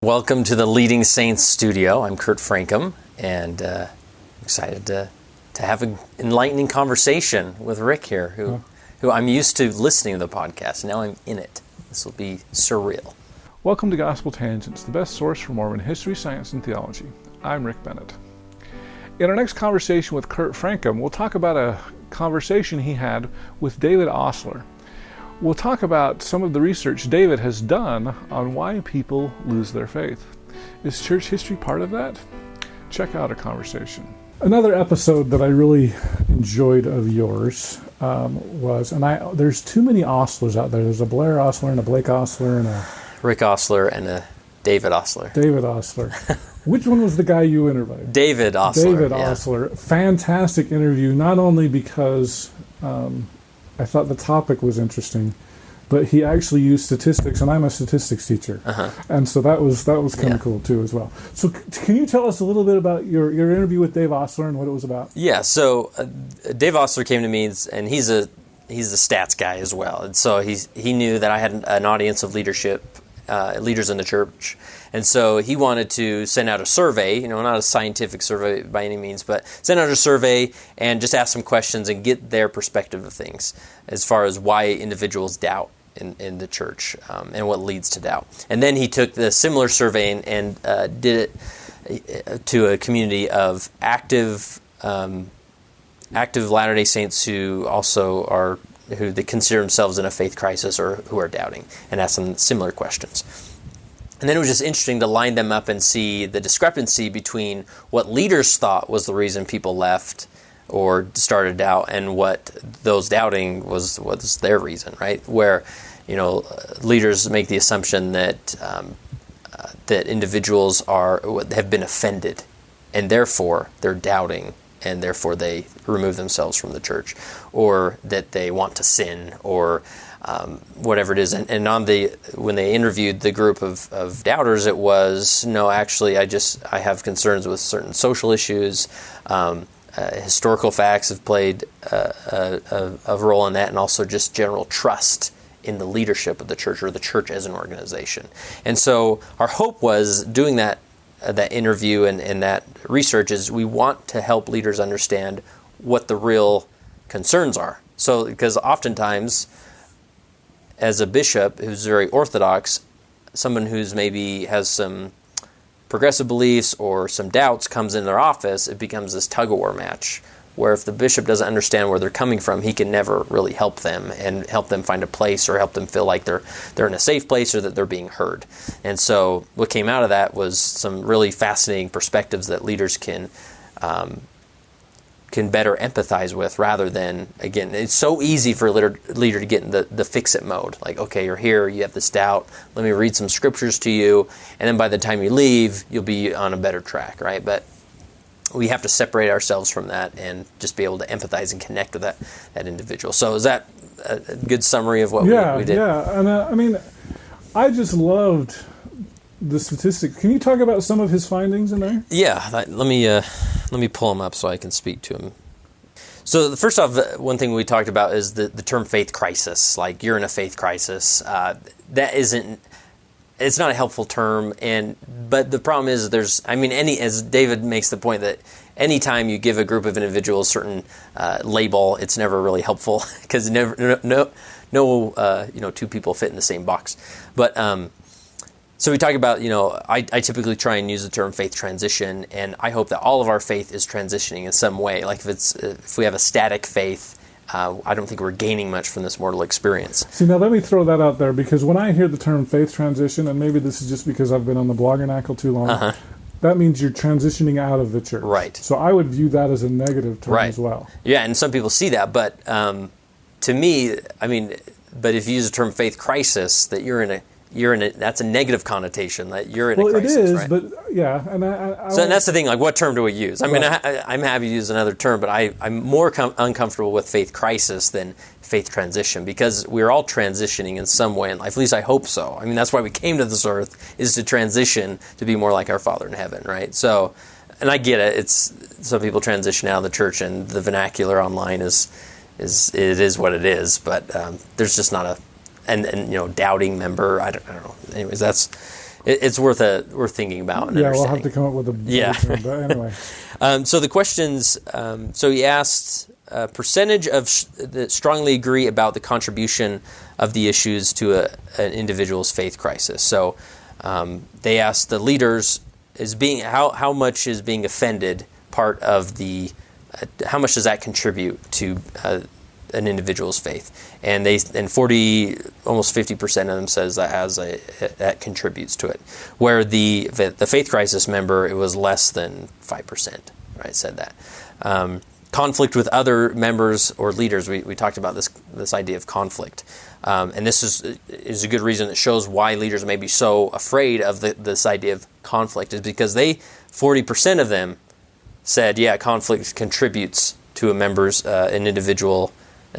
Welcome to the Leading Saints studio. I'm Kurt Francom, and excited to have an enlightening conversation with Rick here, who I'm used to listening to the podcast. Now I'm in it. This will be surreal. Welcome to Gospel Tangents, the best source for Mormon history, science, and theology. I'm Rick Bennett. In our next conversation with Kurt Francom, we'll talk about a conversation he had with David Osler. We'll talk about some of the research David has done on why people lose their faith. Is church history part of that? Check out our conversation. Another episode that I really enjoyed of yours there's too many Oslers out there. There's a Blair Ostler and a Blake Ostler and a Rick Osler and a David Osler. David Ostler. Which one was the guy you interviewed? David Osler. David Osler. Fantastic interview, not only because I thought the topic was interesting, but he actually used statistics, and I'm a statistics teacher, and so that was kind of cool too as well. So can you tell us a little bit about your interview with Dave Osler and what it was about? Yeah, so Dave Osler came to me, and he's a stats guy as well, and so he knew that I had an audience of leadership. Leaders in the church. And so he wanted to send out a survey, not a scientific survey by any means, but send out a survey and just ask some questions and get their perspective of things as far as why individuals doubt in the church and what leads to doubt. And then he took the similar survey and did it to a community of active Latter-day Saints who they consider themselves in a faith crisis or who are doubting, and ask them similar questions. And then it was just interesting to line them up and see the discrepancy between what leaders thought was the reason people left or started doubt and what those doubting was their reason, right? Where, leaders make the assumption that individuals have been offended, and therefore they're doubting, and therefore they remove themselves from the church, or that they want to sin, or whatever it is. And when they interviewed the group of doubters, it was, no, actually, I have concerns with certain social issues. Historical facts have played a role in that, and also just general trust in the leadership of the church, or the church as an organization. And so our hope was doing that interview and that research is we want to help leaders understand what the real concerns are. So, because oftentimes, as a bishop who's very orthodox, someone who's maybe has some progressive beliefs or some doubts comes in their office, it becomes this tug-of-war match, where if the bishop doesn't understand where they're coming from, he can never really help them and help them find a place or help them feel like they're in a safe place or that they're being heard. And so what came out of that was some really fascinating perspectives that leaders can better empathize with, rather than, again, it's so easy for a leader to get in the fix-it mode. Like, okay, you're here, you have this doubt, let me read some scriptures to you, and then by the time you leave, you'll be on a better track, right? But we have to separate ourselves from that and just be able to empathize and connect with that individual. So is that a good summary of what we did? Yeah, and I just loved the statistics. Can you talk about some of his findings in there? Yeah, let me pull them up so I can speak to him. So first off, one thing we talked about is the term faith crisis. Like, you're in a faith crisis. It's not a helpful term, but the problem is as David makes the point that anytime you give a group of individuals a certain label, it's never really helpful, because no two people fit in the same box. But so we talk about, I typically try and use the term faith transition, and I hope that all of our faith is transitioning in some way. Like if we have a static faith, I don't think we're gaining much from this mortal experience. See, now let me throw that out there, because when I hear the term faith transition, and maybe this is just because I've been on the bloggernacle too long, that means you're transitioning out of the church. Right. So I would view that as a negative term as well. Yeah, and some people see that, but to me, but if you use the term faith crisis, that you're in a that's a negative connotation, that you're in a crisis, it is, right? But yeah, and that's the thing. Like, what term do we use? I'm happy to use another term, but I'm more uncomfortable with faith crisis than faith transition, because we're all transitioning in some way in life. At least I hope so. That's why we came to this earth, is to transition to be more like our Father in heaven, right? So, and I get it. It's some people transition out of the church, and the vernacular online is what it is. But there's just not a and doubting member. I don't know. Anyways, it's worth thinking about. And we'll have to come up with a term, but anyway. So the questions. So he asked a percentage that strongly agree about the contribution of the issues to an individual's faith crisis. So they asked the leaders how much is being offended part of the how much does that contribute to an individual's faith, and almost 50% of them says that contributes to it. Where the faith crisis member, it was less than 5%. Right, said that. Conflict with other members or leaders. We talked about this idea of conflict, and this is a good reason that shows why leaders may be so afraid of this idea of conflict, is because 40% of them said, conflict contributes to an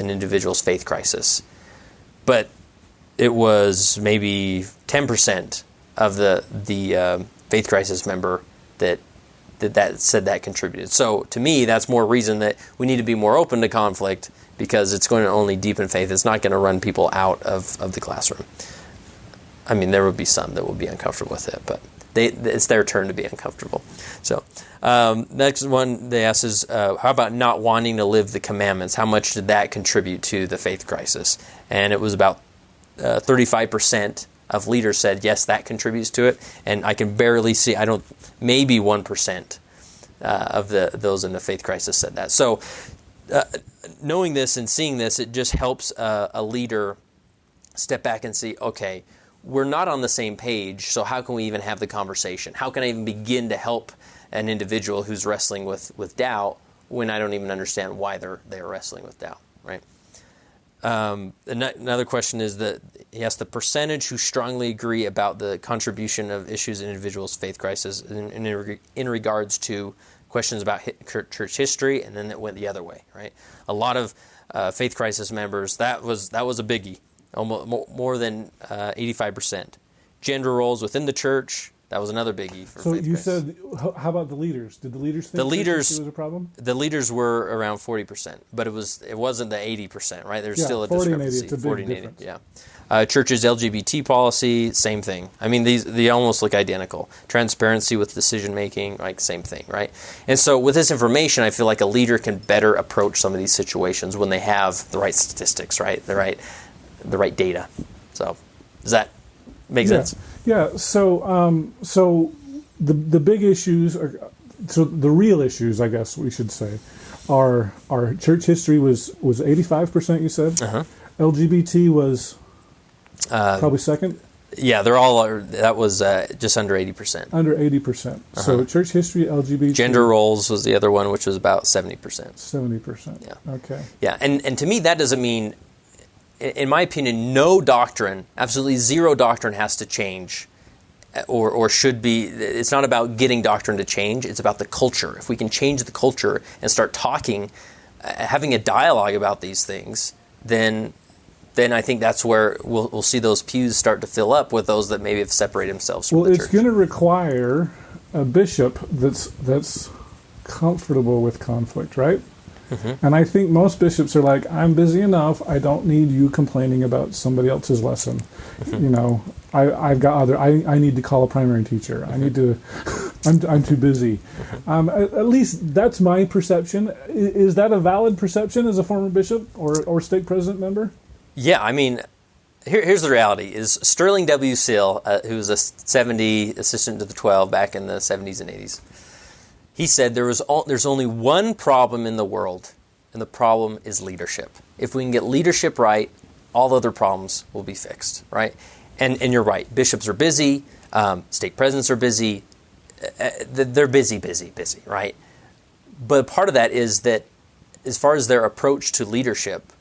individual's faith crisis. But it was maybe 10% of the faith crisis member that said that contributed. So to me, that's more reason that we need to be more open to conflict, because it's going to only deepen faith. It's not going to run people out of the classroom. I mean, there will be some that will be uncomfortable with it, but it's their turn to be uncomfortable. So next one they asked is, how about not wanting to live the commandments? How much did that contribute to the faith crisis? And it was about 35% of leaders said, yes, that contributes to it. And I can barely see, maybe 1% of those in the faith crisis said that. So knowing this and seeing this, it just helps a leader step back and see, okay, we're not on the same page, so how can we even have the conversation? How can I even begin to help an individual who's wrestling with doubt when I don't even understand why they're wrestling with doubt, right? Another question is that he asked the percentage who strongly agree about the contribution of issues in individuals' faith crisis in regards to questions about church history, and then it went the other way, right? A lot of faith crisis members, that was a biggie. Almost more than 85%. Gender roles within the church, that was another biggie. So you said, how about the leaders? Did the leaders think there was a problem? The leaders were around 40%, but it wasn't the 80%, right? There's still a 40 and 80, discrepancy. it's a big difference. Yeah. Churches' LGBT policy, same thing. I mean, they almost look identical. Transparency with decision making, like same thing, right? And so with this information, I feel like a leader can better approach some of these situations when they have the right statistics, right? The right data. So does that make sense? Yeah. So the big issues the real issues, I guess we should say, are church history was 85%. You said. Uh-huh. LGBT was probably second. Yeah, they're all. That was just under 80%. Under 80%. Uh-huh. So church history, LGBT. Gender roles was the other one, which was about 70%. 70%. Yeah. Okay. Yeah, and to me that doesn't mean, in my opinion, no doctrine, absolutely zero doctrine has to change or should be. It's not about getting doctrine to change. It's about the culture. If we can change the culture and start talking, having a dialogue about these things, then I think that's where we'll see those pews start to fill up with those that maybe have separated themselves from the church. Well, it's going to require a bishop that's comfortable with conflict, right? Mm-hmm. And I think most bishops are like, I'm busy enough. I don't need you complaining about somebody else's lesson. Mm-hmm. I've got I need to call a primary teacher. I need to. I'm too busy. At least that's my perception. Is that a valid perception as a former bishop or stake president member? Yeah, I mean, here's the reality: is Sterling W. Sill, who was a 70 assistant to the 12 back in the 70s and 80s. He said there's only one problem in the world, and the problem is leadership. If we can get leadership right, all other problems will be fixed, right? And you're right. Bishops are busy. Stake presidents are busy. They're busy, right? But part of that is that as far as their approach to leadership,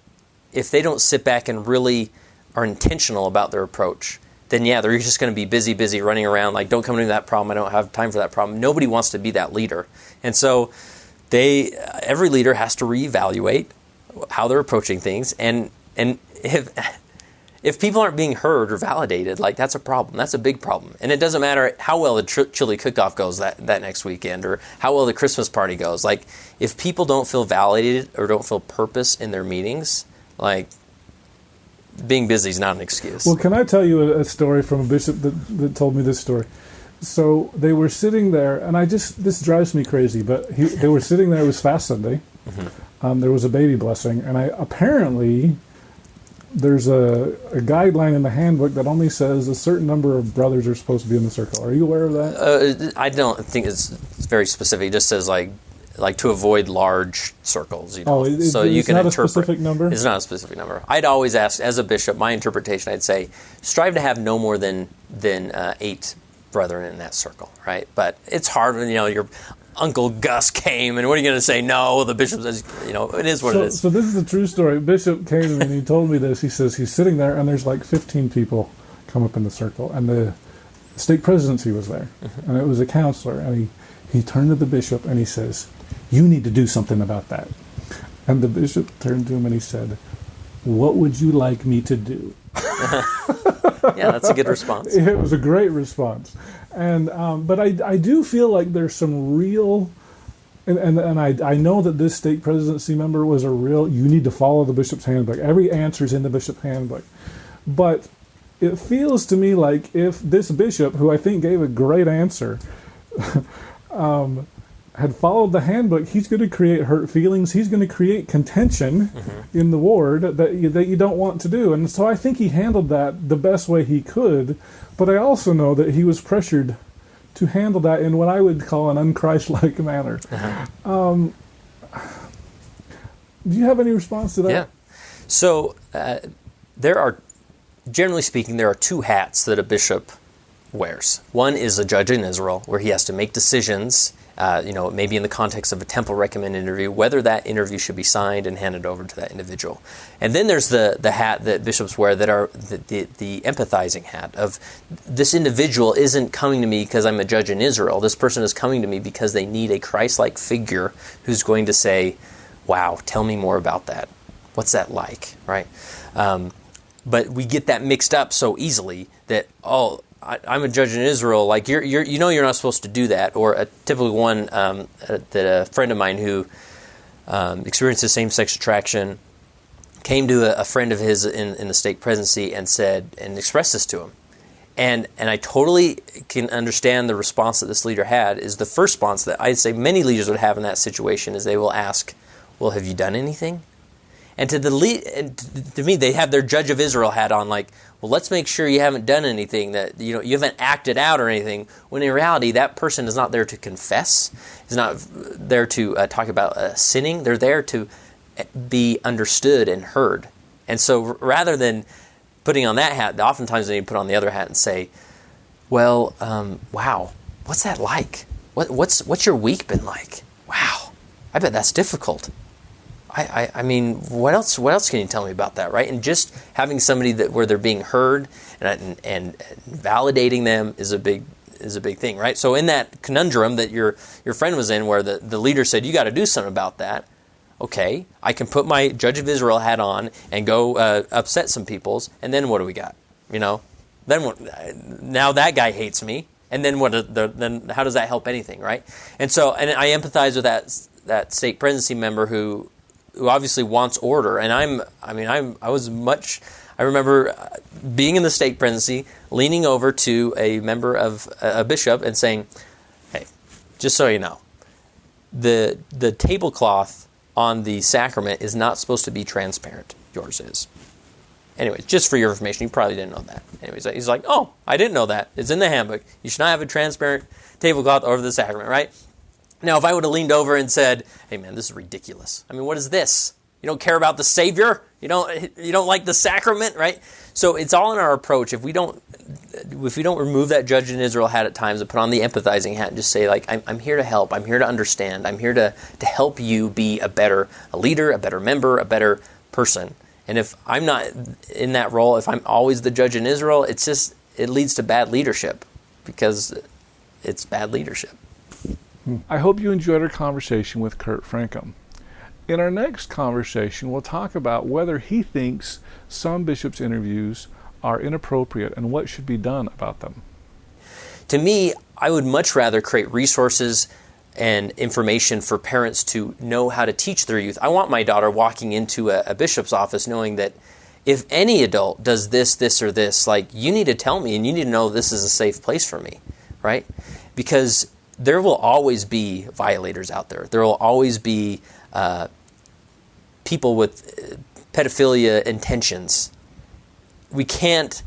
if they don't sit back and really are intentional about their approach, then they're just going to be busy running around like, don't come to that problem, I don't have time for that problem. Nobody wants to be that leader. And so every leader has to reevaluate how they're approaching things. And if people aren't being heard or validated, like that's a problem. That's a big problem. And it doesn't matter how well the chili cook-off goes that next weekend or how well the Christmas party goes. Like if people don't feel validated or don't feel purpose in their meetings, like being busy is not an excuse. Well, can I tell you a story from a bishop that told me this story? So they were sitting there, and this drives me crazy, but they were sitting there, it was Fast Sunday. Mm-hmm. There was a baby blessing, and apparently there's a guideline in the handbook that only says a certain number of brothers are supposed to be in the circle. Are you aware of that? I don't think it's very specific. It just says like to avoid large circles. You know? So you can interpret. It's not a specific number? It's not a specific number. I'd always ask, as a bishop, my interpretation, I'd say, strive to have no more than 8 brethren in that circle, right? But it's hard when, your Uncle Gus came, and what are you going to say? No, the bishop says, it is what it is. So this is a true story. Bishop came to me and he told me this. He says he's sitting there, and there's like 15 people come up in the circle, and the stake presidency was there, and it was a counselor, and he turned to the bishop and he says, "You need to do something about that." And the bishop turned to him and he said, "What would you like me to do?" Yeah, that's a good response. It was a great response. And but I do feel like there's some real, and I know that this stake presidency member was you need to follow the bishop's handbook. Every answer is in the bishop's handbook. But it feels to me like if this bishop, who I think gave a great answer, had followed the handbook, he's going to create hurt feelings. He's going to create contention in the ward that you don't want to do. And so I think he handled that the best way he could. But I also know that he was pressured to handle that in what I would call an unchristlike manner. Do you have any response to that? Yeah. So generally speaking, there are 2 hats that a bishop wears. One is a judge in Israel, where he has to make decisions, maybe in the context of a temple recommend interview, whether that interview should be signed and handed over to that individual. And then there's the hat that bishops wear that are the empathizing hat of, this individual isn't coming to me because I'm a judge in Israel. This person is coming to me because they need a Christ-like figure who's going to say, wow, tell me more about that. What's that like, right? But we get that mixed up so easily that, I'm a judge in Israel. Like you're not supposed to do that. Or a typical one that a friend of mine who experienced the same-sex attraction came to a friend of his in the stake presidency and expressed this to him, and I totally can understand the response that this leader had. Is the first response that I'd say many leaders would have in that situation is they will ask, "Well, have you done anything?" And to me, they have their judge of Israel hat on, like, well, let's make sure you haven't done anything, that you haven't acted out or anything. When in reality, that person is not there to confess, is not there to talk about sinning. They're there to be understood and heard. And so, rather than putting on that hat, oftentimes they need to put on the other hat and say, "Well, wow, what's that like? What's your week been like? Wow, I bet that's difficult. I mean, what else can you tell me about that, right?" And just having somebody where they're being heard and validating them is a big thing, right? So in that conundrum that your friend was in, where the leader said, "You got to do something about that," okay, I can put my Judge of Israel hat on and go upset some peoples, and then what do we got? Then what? Now that guy hates me, and then then how does that help anything, right? And I empathize with that stake presidency member who obviously wants order, and I remember being in the stake presidency, leaning over to a member of a bishop and saying, "Hey, just so you know, the tablecloth on the sacrament is not supposed to be transparent. Yours is." Anyways, just for your information, you probably didn't know that. Anyways, he's like, "Oh, I didn't know that. It's in the handbook. You should not have a transparent tablecloth over the sacrament," right? Now, if I would have leaned over and said, "Hey, man, this is ridiculous. I mean, what is this? You don't care about the Savior? You don't like the sacrament, right?" So it's all in our approach. If we don't remove that judge in Israel hat at times and put on the empathizing hat and just say, like, I'm here to help. I'm here to understand. I'm here to help you be a leader, a better member, a better person. And if I'm not in that role, if I'm always the judge in Israel, it leads to bad leadership, because it's bad leadership. I hope you enjoyed our conversation with Kurt Francom. In our next conversation, we'll talk about whether he thinks some bishops' interviews are inappropriate and what should be done about them. To me, I would much rather create resources and information for parents to know how to teach their youth. I want my daughter walking into a bishop's office knowing that if any adult does this, or this, like, you need to tell me, and you need to know this is a safe place for me, right? Because there will always be violators out there. There will always be people with pedophilia intentions. We can't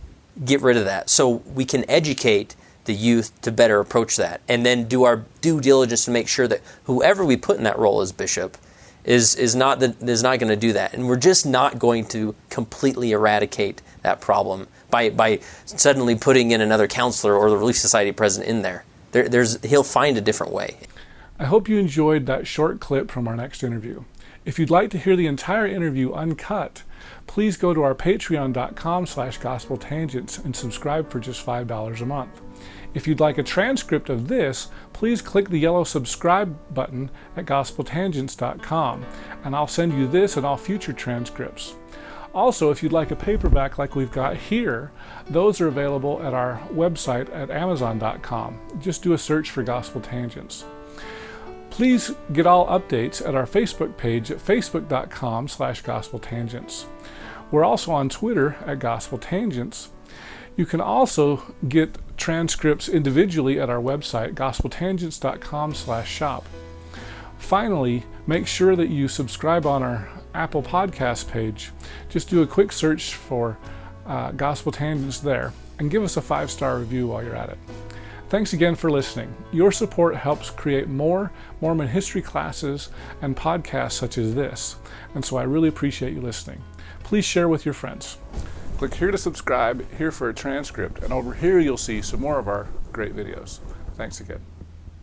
get rid of that. So we can educate the youth to better approach that, and then do our due diligence to make sure that whoever we put in that role as bishop is not going to do that. And we're just not going to completely eradicate that problem by suddenly putting in another counselor or the Relief Society president in there. He'll find a different way. I hope you enjoyed that short clip from our next interview. If you'd like to hear the entire interview uncut, please go to our patreon.com/gospeltangents and subscribe for just $5 a month. If you'd like a transcript of this, please click the yellow subscribe button at gospeltangents.com, and I'll send you this and all future transcripts. Also, if you'd like a paperback like we've got here, those are available at our website at amazon.com. Just do a search for Gospel Tangents. Please get all updates at our Facebook page at facebook.com/gospeltangents. We're also on Twitter at Gospel Tangents. You can also get transcripts individually at our website, gospeltangents.com/shop. Finally, make sure that you subscribe on our Apple Podcast page. Just do a quick search for Gospel Tangents there, and give us a 5-star review while you're at it. Thanks again for listening. Your support helps create more Mormon history classes and podcasts such as this, and so I really appreciate you listening. Please share with your friends. Click here to subscribe, here for a transcript, and over here you'll see some more of our great videos. Thanks again.